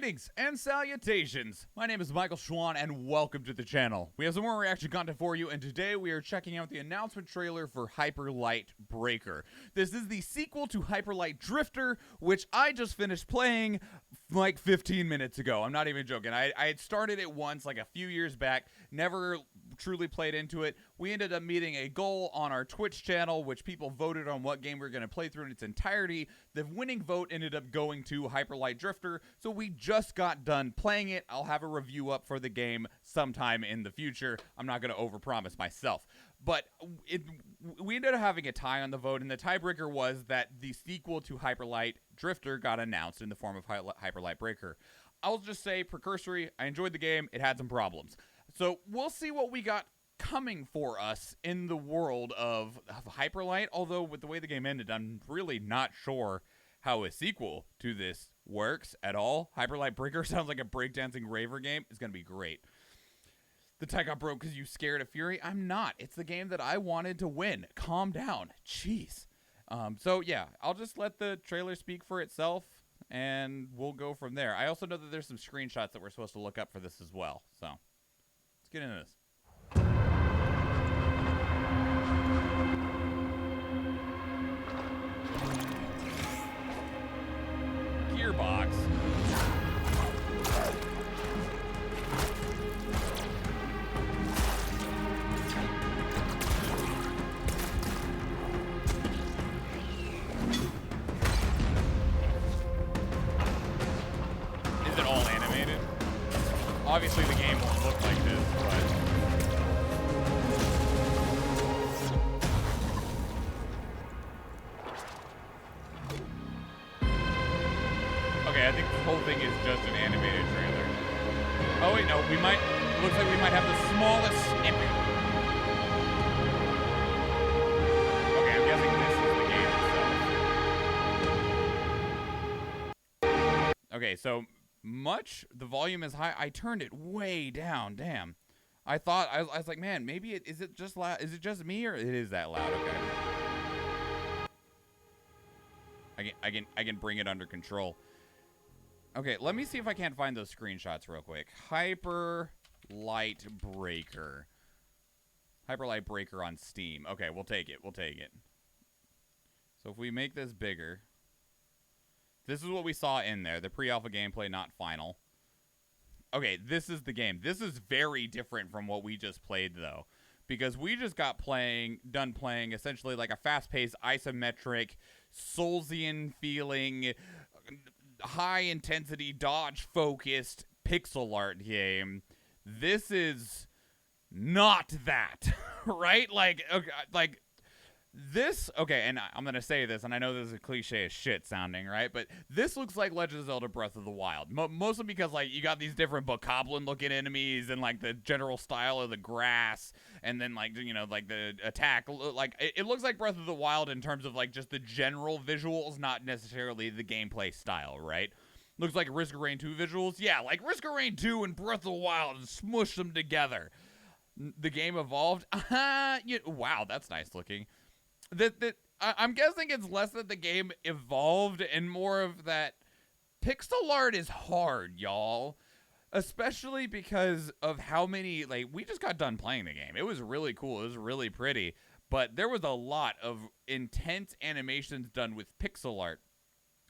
Greetings and salutations! My name is Michael Schwahn and welcome to the channel. We have some more reaction content for you, and today we are checking out the announcement trailer for Hyperlight Breaker. This is the sequel to Hyperlight Drifter, which I just finished playing like 15 minutes ago. I'm not even joking. I had started it once like a few years back, never truly played into it. We ended up meeting a goal on our Twitch channel, which people voted on what game we were going to play through in its entirety. The winning vote ended up going to Hyperlight Drifter, so we just got done playing it. I'll have a review up for the game sometime in the future. I'm not going to overpromise myself. But we ended up having a tie on the vote, and the tiebreaker was that the sequel to Hyperlight Drifter got announced in the form of Hyperlight Breaker. I'll just say, precursory, I enjoyed the game. It had some problems. So we'll see what we got coming for us in the world of Hyperlight, although with the way the game ended, I'm really not sure how a sequel to this works at all. Hyperlight Breaker sounds like a breakdancing raver game. It's going to be great. The tie got broke because you scared of Fury. I'm not. It's the game that I wanted to win. Calm down. Jeez. So, yeah, I'll just let the trailer speak for itself, and we'll go from there. I also know that there's some screenshots that we're supposed to look up for this as well. So, let's get into this. Gearbox. Is it all animated? Obviously the game won't look like this, but... Okay, I think the whole thing is just an animated trailer. Oh wait, no, we might... Looks like we might have the smallest snippet. Okay, I'm guessing this is the game itself. Okay, so... the volume is high. I turned it way down. Damn. I thought I was like, man, maybe is it just loud? Is it just me or it is that loud? Okay. I can bring it under control. Okay, let me see if I can't find those screenshots real quick. Hyperlight Breaker. Hyperlight Breaker on Steam. Okay, we'll take it. We'll take it. So if we make this bigger. This is what we saw in there. The pre-alpha gameplay, not final. Okay, this is the game. This is very different from what we just played, though. Because we just got done playing essentially like a fast-paced, isometric, Soulsian feeling, high-intensity, dodge-focused pixel art game. This is not that, right? This, okay, and I'm going to say this, and I know this is a cliche as shit sounding, right? But this looks like Legend of Zelda Breath of the Wild. Mostly because, like, you got these different bokoblin-looking enemies and, like, the general style of the grass. And then, like, you know, like, the attack. Like, it looks like Breath of the Wild in terms of, like, just the general visuals, not necessarily the gameplay style, right? Looks like Risk of Rain 2 visuals. Yeah, like Risk of Rain 2 and Breath of the Wild and smush them together. The game evolved. Wow, that's nice looking. I'm guessing it's less that the game evolved and more of that pixel art is hard, y'all. Especially because of how many, like, we just got done playing the game. It was really cool. It was really pretty. But there was a lot of intense animations done with pixel art.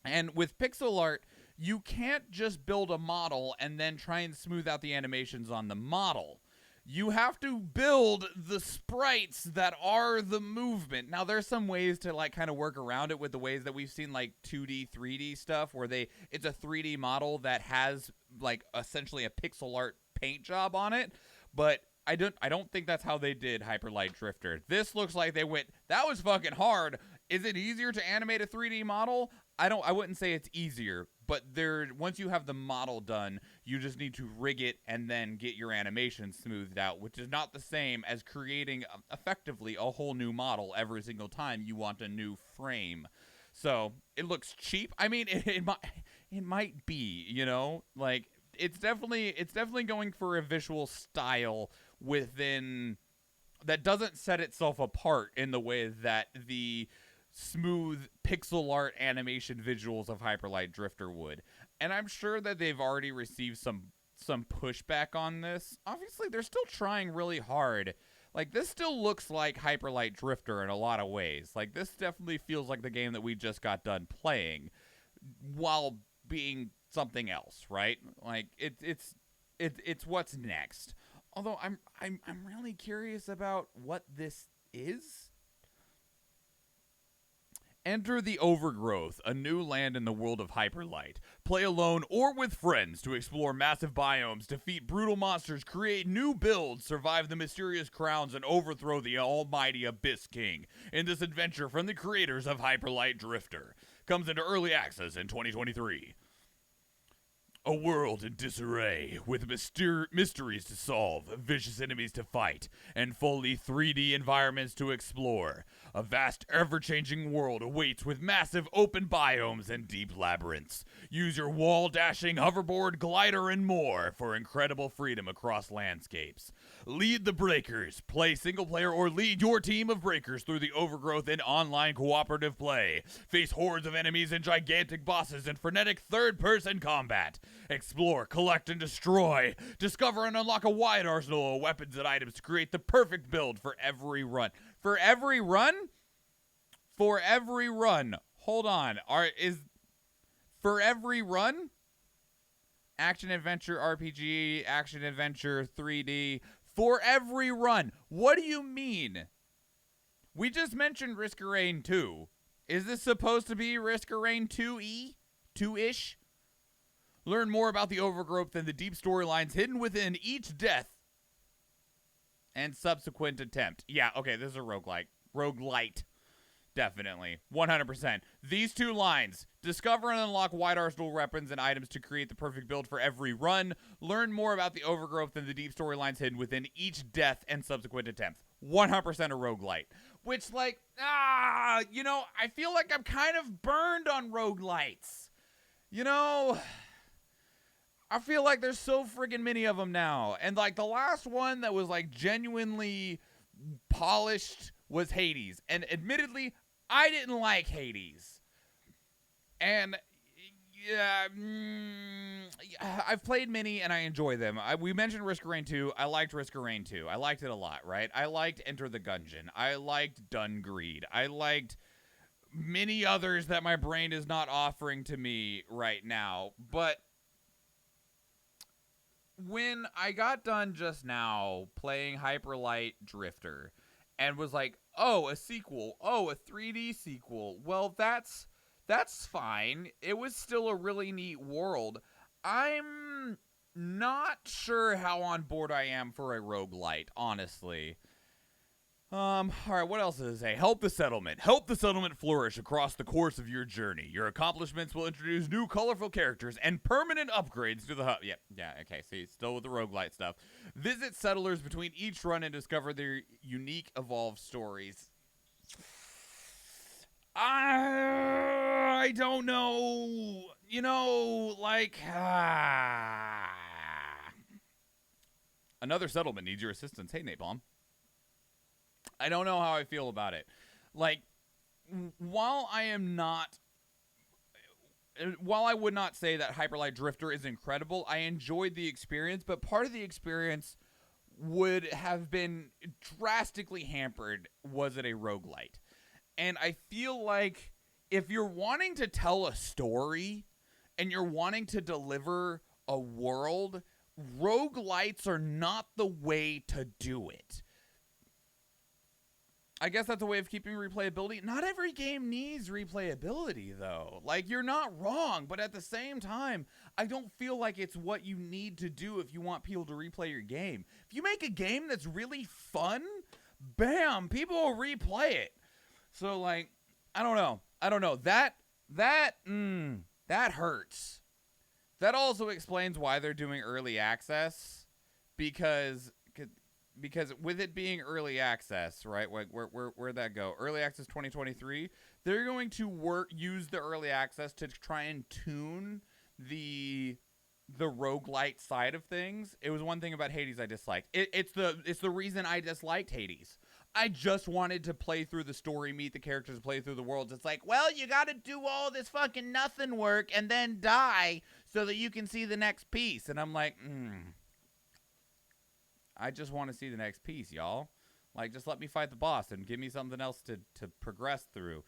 And with pixel art, you can't just build a model and then try and smooth out the animations on the model. You have to build the sprites that are the movement. Now, there's some ways to, like, kind of work around it with the ways that we've seen, like, 2D, 3D stuff where it's a 3D model that has, like, essentially a pixel art paint job on it. But I don't think that's how they did Hyperlight Drifter. This looks like they went, that was fucking hard. Is it easier to animate a 3D model? I wouldn't say it's easier, but once you have the model done, you just need to rig it and then get your animation smoothed out, which is not the same as creating effectively a whole new model every single time you want a new frame. So it looks cheap. I mean, it might be, you know, like it's definitely going for a visual style within that doesn't set itself apart in the way that the smooth pixel art animation visuals of Hyperlight Drifter would. and I'm sure that they've already received some pushback on this. Obviously, they're still trying really hard. Like, this still looks like Hyperlight Drifter in a lot of ways. Like, this definitely feels like the game that we just got done playing, while being something else, right? Like, it's what's next. Although I'm really curious about what this is. Enter the Overgrowth, a new land in the world of Hyperlight. Play alone or with friends to explore massive biomes, defeat brutal monsters, create new builds, survive the mysterious crowns, and overthrow the almighty Abyss King in this adventure from the creators of Hyperlight Drifter. Comes into early access in 2023. A world in disarray, with mysteries to solve, vicious enemies to fight, and fully 3D environments to explore. A vast, ever-changing world awaits with massive open biomes and deep labyrinths. Use your wall-dashing hoverboard, glider, and more for incredible freedom across landscapes. Lead the Breakers. Play single-player or lead your team of Breakers through the Overgrowth in online cooperative play. Face hordes of enemies and gigantic bosses in frenetic third-person combat. Explore, collect, and destroy. Discover and unlock a wide arsenal of weapons and items to create the perfect build for every run. For every run? For every run. Hold on. For every run? Action adventure RPG, action adventure 3D. For every run. What do you mean? We just mentioned Risk of Rain 2. Is this supposed to be Risk of Rain 2E? 2-ish? Learn more about the Overgrowth and the deep storylines hidden within each death and subsequent attempt. Yeah, okay, this is a roguelike. Roguelite. Definitely. 100%. These two lines. Discover and unlock wide arsenal weapons and items to create the perfect build for every run. Learn more about the Overgrowth and the deep storylines hidden within each death and subsequent attempts. 100% a roguelite. Which, like, I feel like I'm kind of burned on roguelites. I feel like there's so friggin' many of them now. And, like, the last one that was, like, genuinely polished was Hades. And admittedly, I didn't like Hades. And, yeah, I've played many and I enjoy them. We mentioned Risk of Rain 2. I liked Risk of Rain 2. I liked it a lot, right? I liked Enter the Gungeon. I liked Dungreed. I liked many others that my brain is not offering to me right now. But when I got done just now playing Hyperlight Drifter and was like, oh, a sequel. Oh, a 3D sequel. Well, that's fine. It was still a really neat world. I'm not sure how on board I am for a roguelite, honestly. Alright, what else does it say? Help the settlement. Help the settlement flourish across the course of your journey. Your accomplishments will introduce new colorful characters and permanent upgrades to the hub. Yeah, okay, see, still with the roguelite stuff. Visit settlers between each run and discover their unique, evolved stories. I don't know. Another settlement needs your assistance. Hey, Napalm. I don't know how I feel about it. Like, while I would not say that Hyperlight Drifter is incredible, I enjoyed the experience, but part of the experience would have been drastically hampered was it a roguelite. And I feel like if you're wanting to tell a story and you're wanting to deliver a world, roguelites are not the way to do it. I guess that's a way of keeping replayability. Not every game needs replayability, though. Like, you're not wrong, but at the same time, I don't feel like it's what you need to do if you want people to replay your game. If you make a game that's really fun, bam, people will replay it. So, like, I don't know. That hurts. That also explains why they're doing early access, because with it being early access, right? Where'd that go? Early access 2023. They're going to use the early access to try and tune the roguelite side of things. It was one thing about Hades I disliked. It's the reason I disliked Hades. I just wanted to play through the story, meet the characters, play through the worlds. It's like, well, you got to do all this fucking nothing work and then die so that you can see the next piece. And I'm like, I just want to see the next piece, y'all. Like, just let me fight the boss and give me something else to progress through.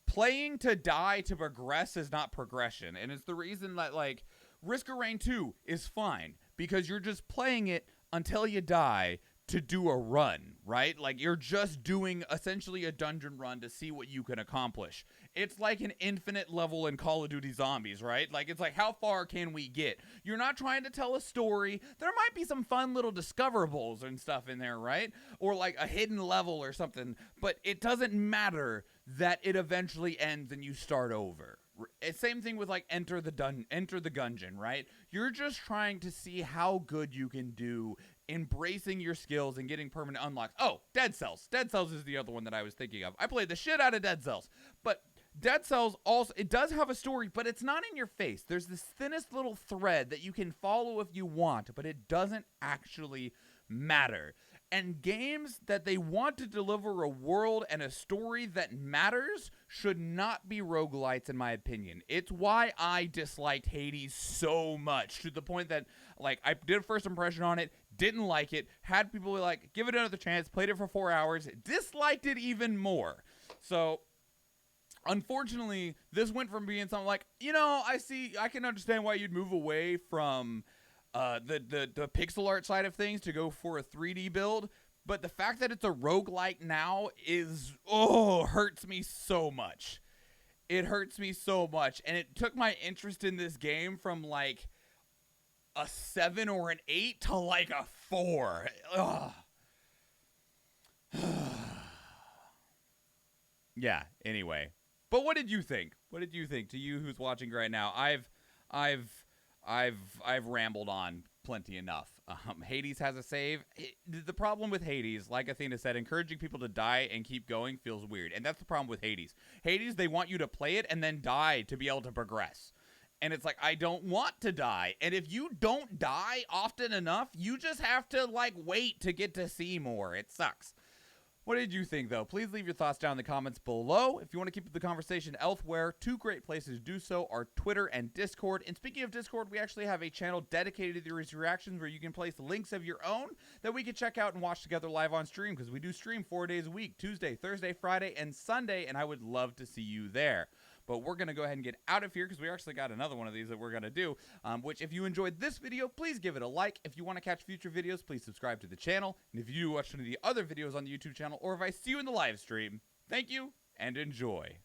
Playing to die to progress is not progression. And it's the reason that, like, Risk of Rain 2 is fine, because you're just playing it until you die to do a run, right? Like, you're just doing essentially a dungeon run to see what you can accomplish. It's like an infinite level in Call of Duty Zombies, right? Like, it's like, how far can we get? You're not trying to tell a story. There might be some fun little discoverables and stuff in there, right? Or like a hidden level or something, but it doesn't matter that it eventually ends and you start over. Same thing with like Enter the Gungeon, right? You're just trying to see how good you can do, embracing your skills and getting permanent unlocks. Oh, Dead Cells. Dead Cells is the other one that I was thinking of. I played the shit out of Dead Cells, but Dead Cells also, it does have a story, but it's not in your face. There's this thinnest little thread that you can follow if you want, but it doesn't actually matter. And games that they want to deliver a world and a story that matters should not be roguelites, in my opinion. It's why I disliked Hades so much, to the point that, like, I did a first impression on it, didn't like it, had people like, give it another chance, played it for 4 hours, disliked it even more. So, unfortunately, this went from being something like, you know, I can understand why you'd move away from the pixel art side of things to go for a 3D build, but the fact that it's a roguelike now hurts me so much. It hurts me so much, and it took my interest in this game from like a 7 or an 8 to like a 4. Ugh. Yeah, anyway. But what did you think? What did you think? To you who's watching right now, I've rambled on plenty enough. Hades has a save. The problem with Hades, like Athena said, encouraging people to die and keep going feels weird. And that's the problem with Hades. Hades, they want you to play it and then die to be able to progress. And it's like, I don't want to die. And if you don't die often enough, you just have to, like, wait to get to see more. It sucks. What did you think, though? Please leave your thoughts down in the comments below. If you want to keep the conversation elsewhere, 2 great places to do so are Twitter and Discord. And speaking of Discord, we actually have a channel dedicated to these reactions where you can place links of your own that we can check out and watch together live on stream, because we do stream 4 days a week, Tuesday, Thursday, Friday, and Sunday, and I would love to see you there. But we're going to go ahead and get out of here, because we actually got another one of these that we're going to do, which if you enjoyed this video, please give it a like. If you want to catch future videos, please subscribe to the channel. And if you do watch any of the other videos on the YouTube channel, or if I see you in the live stream, thank you and enjoy.